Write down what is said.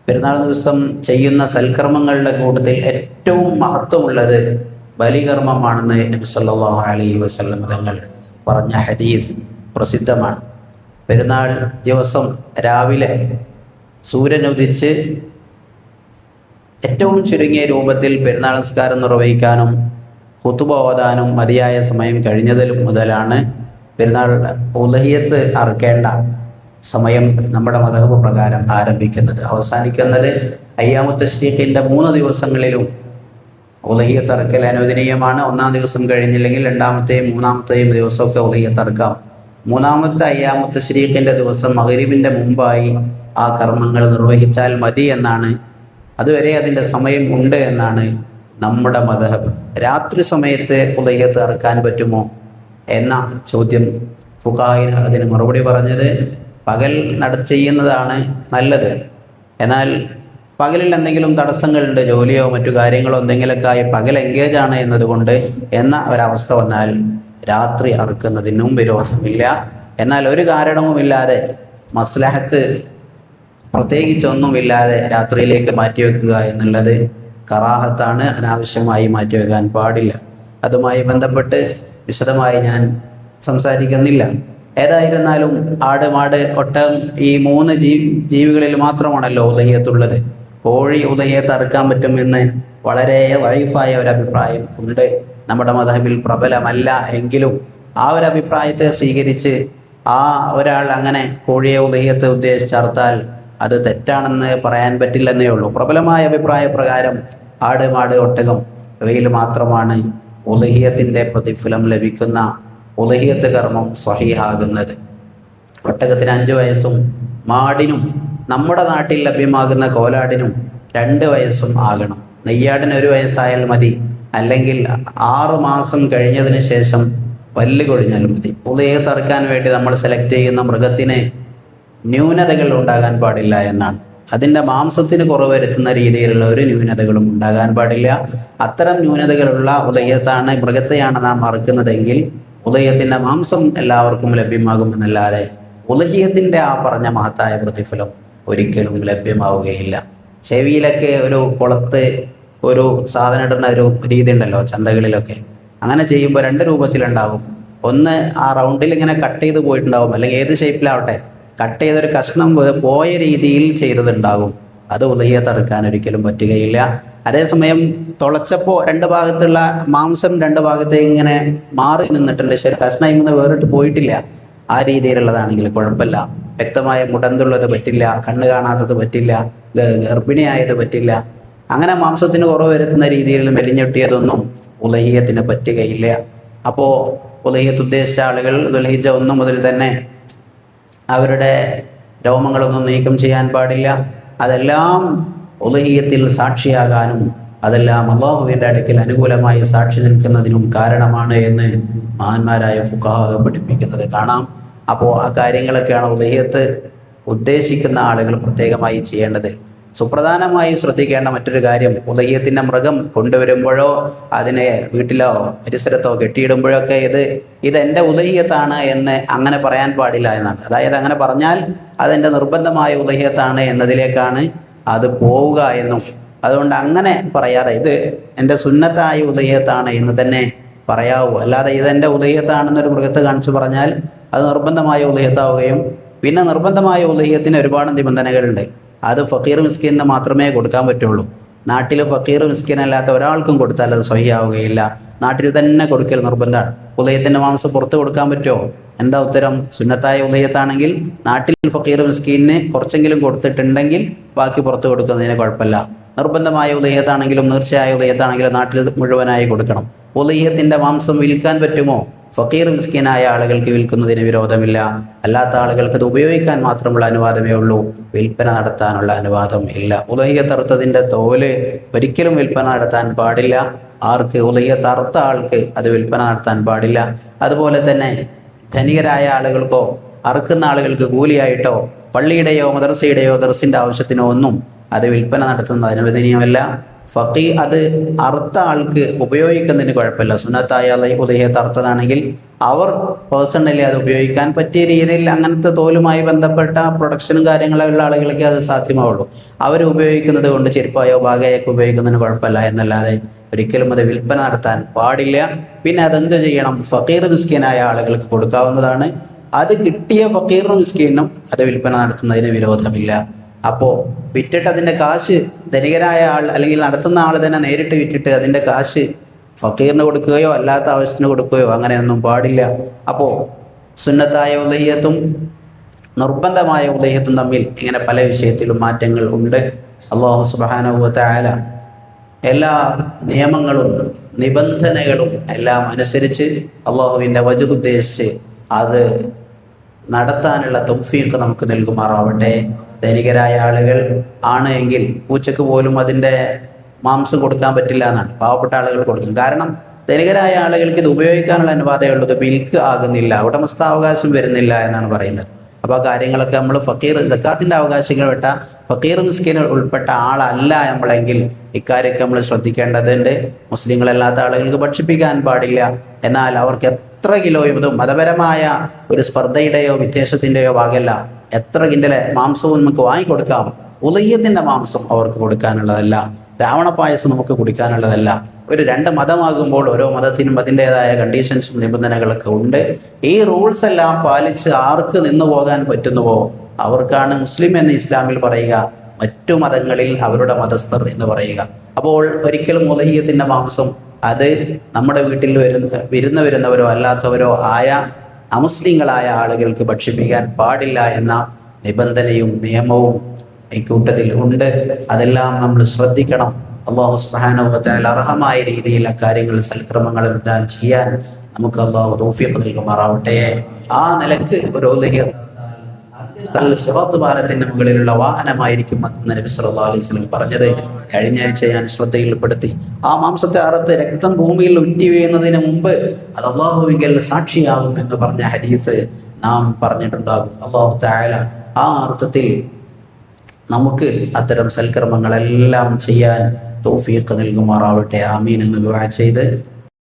പെരുന്നാൾ ദിവസം ചെയ്യുന്ന സൽക്കർമ്മങ്ങളുടെ കൂട്ടത്തിൽ ഏറ്റവും മഹത്വമുള്ളത് ബലികർമ്മമാണെന്ന് നബി സല്ലല്ലാഹു അലൈഹി വസല്ലം തങ്ങൾ പറഞ്ഞ ഹദീസ് പ്രസിദ്ധമാണ്. പെരുന്നാൾ ദിവസം രാവിലെ സൂര്യനുദിച്ച് ഏറ്റവും ചുരുങ്ങിയ രൂപത്തിൽ പെരുന്നാൾ നിസ്കാരം നിർവഹിക്കാനും ഖുതുബ ഓതാനും മതിയായ സമയം കഴിഞ്ഞതിലും മുതലാണ് പെരുന്നാൾ ഉളഹിയത്ത് അറുക്കേണ്ട സമയം നമ്മുടെ മദ്ഹബ് പ്രകാരം ആരംഭിക്കുന്നത്. അവസാനിക്കുന്നത് അയ്യാമുത്ത് തശ്രീഖിൻ്റെ 3 ദിവസങ്ങളിലും ഉളഹിയത്ത് അറുക്കൽ അനുവദനീയമാണ്. 1-ാം ദിവസം കഴിഞ്ഞില്ലെങ്കിൽ 2-ാമത്തെയും 3-ാമത്തെയും ദിവസമൊക്കെ ഉളഹിയത്ത് അറുക്കാം. 3-ാമത്തെ അയ്യാമുത്ത് തശ്രീഖിൻ്റെ ദിവസം മഗ്‌രിബിൻ്റെ മുമ്പായി ആ കർമ്മങ്ങൾ നിർവഹിച്ചാൽ മതി എന്നാണ്, അതുവരെ അതിൻ്റെ സമയം ഉണ്ട് എന്നാണ് നമ്മുടെ മദ്ഹബ്. രാത്രി സമയത്ത് ഉളഹിയത്ത് അറുക്കാൻ പറ്റുമോ എന്ന ചോദ്യം ഫുഖാഹിന് അതിന് മറുപടി പറഞ്ഞത് പകൽ ചെയ്യുന്നതാണ് നല്ലത്. എന്നാൽ പകലിൽ എന്തെങ്കിലും തടസ്സങ്ങളുണ്ട്, ജോലിയോ മറ്റു കാര്യങ്ങളോ എന്തെങ്കിലുമൊക്കെ ആയി പകൽ എൻഗേജ് ആണ് എന്നതുകൊണ്ട് എന്ന ഒരവസ്ഥ വന്നാൽ രാത്രി അറുക്കുന്നതിനും വിരോധമില്ല. എന്നാൽ ഒരു കാരണവുമില്ലാതെ മസ്ലഹത്ത് പ്രത്യേകിച്ചൊന്നുമില്ലാതെ രാത്രിയിലേക്ക് മാറ്റിവെക്കുക എന്നുള്ളത് കറാഹത്താണ്, അനാവശ്യമായി മാറ്റിവെക്കാൻ പാടില്ല. അതുമായി ബന്ധപ്പെട്ട് വിശദമായി ഞാൻ സംസാരിക്കുന്നില്ല. ഏതായിരുന്നാലും ആട്, മാട്, ഒട്ടകം ഈ 3 ജീവികളിൽ മാത്രമാണല്ലോ ഉളഹിയത്തുള്ളത്. കോഴി ഉളഹിയത്ത് അറുക്കാൻ പറ്റുമെന്ന് വളരെ ദഈഫായ ഒരു അഭിപ്രായം ഉണ്ട്. നമ്മുടെ മദ്ഹബിൽ പ്രബലമല്ല എങ്കിലും ആ ഒരു അഭിപ്രായത്തെ സ്വീകരിച്ച് ഒരാൾ അങ്ങനെ കോഴിയെ ഉളഹിയത്ത് ഉദ്ദേശിച്ചറുത്താൽ അത് തെറ്റാണെന്ന് പറയാൻ പറ്റില്ലെന്നേ ഉള്ളൂ. പ്രബലമായ അഭിപ്രായ പ്രകാരം ആട്, മാട്, ഒട്ടകം ഇവയിൽ മാത്രമാണ് ഉളഹിയത്തിൻ്റെ പ്രതിഫലം ലഭിക്കുന്ന ഉളഹിയത്ത് കർമ്മം സ്വഹീഹാകുന്നത്. ഒട്ടകത്തിന് 5 വയസ്സും മാടിനും നമ്മുടെ നാട്ടിൽ ലഭ്യമാകുന്ന കോലാടിനും 2 വയസ്സും ആകണം. നെയ്യാടിന് 1 വയസ്സായാൽ മതി, അല്ലെങ്കിൽ 6 മാസം കഴിഞ്ഞതിന് ശേഷം പല്ല് കൊഴിഞ്ഞാൽ മതി. ഉളഹിയത്ത് അറുക്കാൻ വേണ്ടി നമ്മൾ സെലക്ട് ചെയ്യുന്ന മൃഗത്തിന് ന്യൂനതകൾ ഉണ്ടാകാൻ പാടില്ല എന്നാണ്. അതിൻ്റെ മാംസത്തിന് കുറവ് വരുത്തുന്ന രീതിയിലുള്ള ഒരു ന്യൂനതകളും ഉണ്ടാകാൻ പാടില്ല. അത്തരം ന്യൂനതകളുള്ള ഉളഹിയത്താണ്, മൃഗത്തെയാണ് നാം അറുക്കുന്നതെങ്കിൽ ഉളഹിയത്തിൻ്റെ മാംസം എല്ലാവർക്കും ലഭ്യമാകുമെന്നല്ലാതെ ഉളഹിയത്തിൻ്റെ ആ പറഞ്ഞ മഹത്തായ പ്രതിഫലം ഒരിക്കലും ലഭ്യമാവുകയില്ല. ചെവിയിലൊക്കെ ഒരു കുളത്ത് ഒരു സാധനം ഇടുന്ന ഒരു രീതി ഉണ്ടല്ലോ ചന്തകളിലൊക്കെ. അങ്ങനെ ചെയ്യുമ്പോൾ 2 രൂപത്തിലുണ്ടാവും. ഒന്ന് ആ റൗണ്ടിൽ ഇങ്ങനെ കട്ട് ചെയ്ത് പോയിട്ടുണ്ടാവും, അല്ലെങ്കിൽ ഏത് ഷേപ്പിലാവട്ടെ കട്ട് ചെയ്തൊരു കഷ്ണം പോയ രീതിയിൽ ചെയ്തതുണ്ടാകും. അത് ഉളഹിയത്ത് അറുക്കാൻ ഒരിക്കലും പറ്റുകയില്ല. അതേസമയം തുളച്ചപ്പോൾ 2 ഭാഗത്തുള്ള മാംസം 2 ഭാഗത്തേക്ക് ഇങ്ങനെ മാറി നിന്നിട്ടുണ്ട്, ശരി കഷ്ണം ഇന്ന് വേറിട്ട് പോയിട്ടില്ല. ആ രീതിയിലുള്ളതാണെങ്കിൽ കുഴപ്പമില്ല. വ്യക്തമായ മുടന്തുള്ളത് പറ്റില്ല, കണ്ണ് കാണാത്തത് പറ്റില്ല, ഗർഭിണിയായത് പറ്റില്ല. അങ്ങനെ മാംസത്തിന് കുറവ് വരുത്തുന്ന രീതിയിൽ മെലിഞ്ഞൊട്ടിയതൊന്നും ഉളഹിയത്തിന് പറ്റുകയില്ല. അപ്പോൾ ഉളഹിയത്ത് ഉദ്ദേശിച്ച ആളുകൾ ദുൽഹിജ്ജ 1 മുതൽ തന്നെ അവരുടെ രോമങ്ങളൊന്നും നീക്കം ചെയ്യാൻ പാടില്ല. അതെല്ലാം ഉളഹിയത്തിൽ സാക്ഷിയാകാനും അതെല്ലാം അല്ലാഹുവിൻ്റെ അടുക്കൽ അനുകൂലമായി സാക്ഷി നിൽക്കുന്നതിനും കാരണമാണ് എന്ന് മഹാന്മാരായ ഫുഖഹാ പഠിപ്പിക്കുന്നത് കാണാം. അപ്പോൾ ആ കാര്യങ്ങളൊക്കെയാണ് ഉളഹിയത്ത് ഉദ്ദേശിക്കുന്ന ആളുകൾ പ്രത്യേകമായി ചെയ്യേണ്ടത്. സുപ്രധാനമായി ശ്രദ്ധിക്കേണ്ട മറ്റൊരു കാര്യം, ഉളഹിയത്തിൻ്റെ മൃഗം കൊണ്ടുവരുമ്പോഴോ അതിനെ വീട്ടിലോ പരിസരത്തോ കെട്ടിയിടുമ്പോഴോ ഒക്കെ ഇത് എൻ്റെ ഉളഹിയത്താണ് എന്ന് അങ്ങനെ പറയാൻ പാടില്ല എന്നാണ്. അതായത് അങ്ങനെ പറഞ്ഞാൽ അതെൻ്റെ നിർബന്ധമായ ഉളഹിയത്താണ് എന്നതിലേക്കാണ് അത് പോവുക എന്നും, അതുകൊണ്ട് അങ്ങനെ പറയാതെ ഇത് എൻ്റെ സുന്നത്തായ ഉളഹിയത്താണ് എന്ന് തന്നെ പറയാവൂ. അല്ലാതെ ഇതെൻ്റെ ഉളഹിയത്താണെന്നൊരു മൃഗത്തെ കാണിച്ചു പറഞ്ഞാൽ അത് നിർബന്ധമായ ഉളഹിയത്താവുകയും, പിന്നെ നിർബന്ധമായ ഉളഹിയത്തിന് ഒരുപാട് നിബന്ധനകളുണ്ട്. അത് ഫക്കീർ മിസ്കിന് മാത്രമേ കൊടുക്കാൻ പറ്റുള്ളൂ. നാട്ടിൽ ഫക്കീർ മിസ്കിൻ അല്ലാത്ത ഒരാൾക്കും കൊടുത്താൽ അത് സ്വഹിയാവുകയില്ല. നാട്ടിൽ തന്നെ കൊടുക്കൽ നിർബന്ധമാണ്. ഉളഹിയത്തിൻ്റെ മാംസം പുറത്ത് കൊടുക്കാൻ പറ്റുമോ? എന്താ ഉത്തരം? സുന്നത്തായ ഉളഹിയത്താണെങ്കിൽ നാട്ടിൽ ഫക്കീർ മിസ്കിന് കുറച്ചെങ്കിലും കൊടുത്തിട്ടുണ്ടെങ്കിൽ ബാക്കി പുറത്ത് കൊടുക്കുന്നതിന് കുഴപ്പമില്ല. നിർബന്ധമായ ഉളഹിയത്താണെങ്കിലും നേർച്ചയായ ഉളഹിയത്താണെങ്കിലും നാട്ടിൽ മുഴുവനായി കൊടുക്കണം. ഉളഹിയത്തിൻ്റെ മാംസം വിൽക്കാൻ പറ്റുമോ? ഫക്കീർ മിസ്കിനായ ആളുകൾക്ക് വിൽക്കുന്നതിന് വിരോധമില്ല. അല്ലാത്ത ആളുകൾക്ക് അത് ഉപയോഗിക്കാൻ മാത്രമുള്ള അനുവാദമേ ഉള്ളൂ, വിൽപ്പന നടത്താനുള്ള അനുവാദം ഇല്ല. ഉളഹിയത്ത് അറുത്തതിൻ്റെ തോല് ഒരിക്കലും വിൽപ്പന നടത്താൻ പാടില്ല. ആർക്ക്? ഉളഹിയത്ത് അറുത്ത ആൾക്ക് അത് വിൽപ്പന നടത്താൻ പാടില്ല. അതുപോലെ തന്നെ ധനികരായ ആളുകൾക്കോ അറുക്കുന്ന ആളുകൾക്ക് കൂലിയായിട്ടോ പള്ളിയുടെയോ മദ്രസയുടെയോ ദർസിൻ്റെ ആവശ്യത്തിനോ ഒന്നും അത് വിൽപ്പന നടത്തുന്നത് അനുവദനീയമല്ല. അത് അറുത്ത ആൾക്ക് ഉപയോഗിക്കുന്നതിന് കുഴപ്പമില്ല. സുന്നത്തായ ഉദഹിയത്ത് അറുത്തതാണെങ്കിൽ അവർ പേഴ്സണലി അത് ഉപയോഗിക്കാൻ പറ്റിയ രീതിയിൽ അങ്ങനത്തെ തോലുമായി ബന്ധപ്പെട്ട പ്രൊഡക്ഷനും കാര്യങ്ങളുള്ള ആളുകൾക്ക് അത് സാധ്യമാവുള്ളൂ. അവർ ഉപയോഗിക്കുന്നത് കൊണ്ട് ചെരുപ്പായോ ഭാഗയൊക്കെ ഉപയോഗിക്കുന്നതിന് കുഴപ്പമില്ല എന്നല്ലാതെ ഒരിക്കലും അത് വിൽപ്പന നടത്താൻ പാടില്ല. പിന്നെ അതെന്ത് ചെയ്യണം? ഫക്കീർ മിസ്കീനായ ആളുകൾക്ക് കൊടുക്കാവുന്നതാണ്. അത് കിട്ടിയ ഫക്കീറിനും മിസ്കീനും അത് വിൽപ്പന നടത്തുന്നതിന് വിരോധമില്ല. അപ്പോൾ വിറ്റിട്ട് അതിൻ്റെ കാശ് ധനികരായ ആൾ അല്ലെങ്കിൽ നടത്തുന്ന ആൾ തന്നെ നേരിട്ട് വിറ്റിട്ട് അതിൻ്റെ കാശ് ഫക്കീറിന് കൊടുക്കുകയോ അല്ലാത്ത ആവശ്യത്തിന് കൊടുക്കുകയോ അങ്ങനെയൊന്നും പാടില്ല. അപ്പോൾ സുന്നത്തായ ഉദഹിയത്തും നിർബന്ധമായ ഉദഹിയത്തും തമ്മിൽ ഇങ്ങനെ പല വിഷയത്തിലും മാറ്റങ്ങൾ ഉണ്ട്. അല്ലാഹു സുബ്ഹാനഹു വ തആല എല്ലാ നിയമങ്ങളും നിബന്ധനകളും എല്ലാം അനുസരിച്ച് അള്ളാഹുവിൻ്റെ വജ്ഹ് ഉദ്ദേശിച്ച് അത് നടത്താനുള്ള തൗഫീഖ് നമുക്ക് നൽകുമാറാവട്ടെ. ധനികരായ ആളുകൾ ആണ് എങ്കിൽ പൂച്ചക്ക് പോലും അതിൻ്റെ മാംസം കൊടുക്കാൻ പറ്റില്ല എന്നാണ്. പാവപ്പെട്ട ആളുകൾ കൊടുക്കും. കാരണം ധനികരായ ആളുകൾക്ക് ഇത് ഉപയോഗിക്കാനുള്ള അനുവാദമുള്ളത് മിൽക്ക് ആകുന്നില്ല, ഉടമസ്ഥാവകാശം വരുന്നില്ല എന്നാണ് പറയുന്നത്. അപ്പോൾ ആ കാര്യങ്ങളൊക്കെ നമ്മൾ ഫക്കീർ സക്കാത്തിൻ്റെ അവകാശങ്ങൾ വിട്ട ഫക്കീർ മിസ്കീൻ ഉൾപ്പെട്ട ആളല്ല നമ്മളെങ്കിൽ ഇക്കാര്യമൊക്കെ നമ്മൾ ശ്രദ്ധിക്കേണ്ടതുണ്ട്. മുസ്ലിങ്ങളല്ലാത്ത ആളുകൾക്ക് ഭക്ഷിപ്പിക്കാൻ പാടില്ല. എന്നാൽ അവർക്ക് എത്ര കിലോയും ഇതും മതപരമായ ഒരു സ്പർദ്ധയുടെയോ വിദ്വേഷത്തിൻ്റെയോ ഭാഗമല്ല. എത്ര കിൻഡലെ മാംസവും നമുക്ക് വാങ്ങിക്കൊടുക്കാം. ഉദഹിയത്തിൻ്റെ മാംസം അവർക്ക് കൊടുക്കാനുള്ളതല്ല. രാവണ പായസം നമുക്ക് കുടിക്കാനുള്ളതല്ല. ഒരു രണ്ട് മതമാകുമ്പോൾ ഓരോ മതത്തിനും അതിൻ്റെതായ കണ്ടീഷൻസും നിബന്ധനകളൊക്കെ ഉണ്ട്. ഈ റൂൾസ് എല്ലാം പാലിച്ച് ആർക്ക് നിന്നു പോകാൻ പറ്റുന്നുവോ അവർക്കാണ് മുസ്ലിം എന്ന് ഇസ്ലാമിൽ പറയുക, മറ്റു മതങ്ങളിൽ അവരുടെ മതസ്ഥർ എന്ന് പറയുക. അപ്പോൾ ഒരിക്കലും ഉദഹിയത്തിൻ്റെ മാംസം അത് നമ്മുടെ വീട്ടിൽ വിരുന്ന് വരുന്നവരോ അല്ലാത്തവരോ ആയ അമുസ്ലിങ്ങളായ ആളുകൾക്ക് ഭക്ഷിപ്പിക്കാൻ പാടില്ല എന്ന നിബന്ധനയും നിയമവും ഇക്കൂട്ടത്തിൽ ഉണ്ട്. അതെല്ലാം നമ്മൾ ശ്രദ്ധിക്കണം. അല്ലാഹു സുബ്ഹാനഹു വ തആല അർഹമായ രീതിയിൽ അക്കാര്യങ്ങൾ സൽക്രമങ്ങളെല്ലാം ചെയ്യാൻ നമുക്ക് അല്ലാഹു തൗഫീഖ് നൽകുമാറാവട്ടെ. ആ നിലക്ക് ഒരു ഉദഹിയത്ത് സിറാത്ത് പാലത്തിന്റെ മുകളിലുള്ള വാഹനമായിരിക്കും നബി സല്ലല്ലാഹു അലൈഹി വസല്ലം പറഞ്ഞത്. കഴിഞ്ഞ ആഴ്ച ഞാൻ ശ്രദ്ധയിൽപ്പെടുത്തി. ആ മാംസത്തെ അറുത്ത് രക്തം ഭൂമിയിൽ ഉറ്റി വീഴുന്നതിന് മുമ്പ് അത് അല്ലാഹുവിങ്കൽ സാക്ഷിയാകും എന്ന് പറഞ്ഞ ഹദീസ് നാം പറഞ്ഞിട്ടുണ്ടാകും. അല്ലാഹു തആല ആ അർത്ഥത്തിൽ നമുക്ക് അത്തരം സൽക്കർമ്മങ്ങളെല്ലാം ചെയ്യാൻ തൗഫീഖ് നൽകുമാറാവട്ടെ. ആമീൻ എന്ന് ദുആ ചെയ്ത്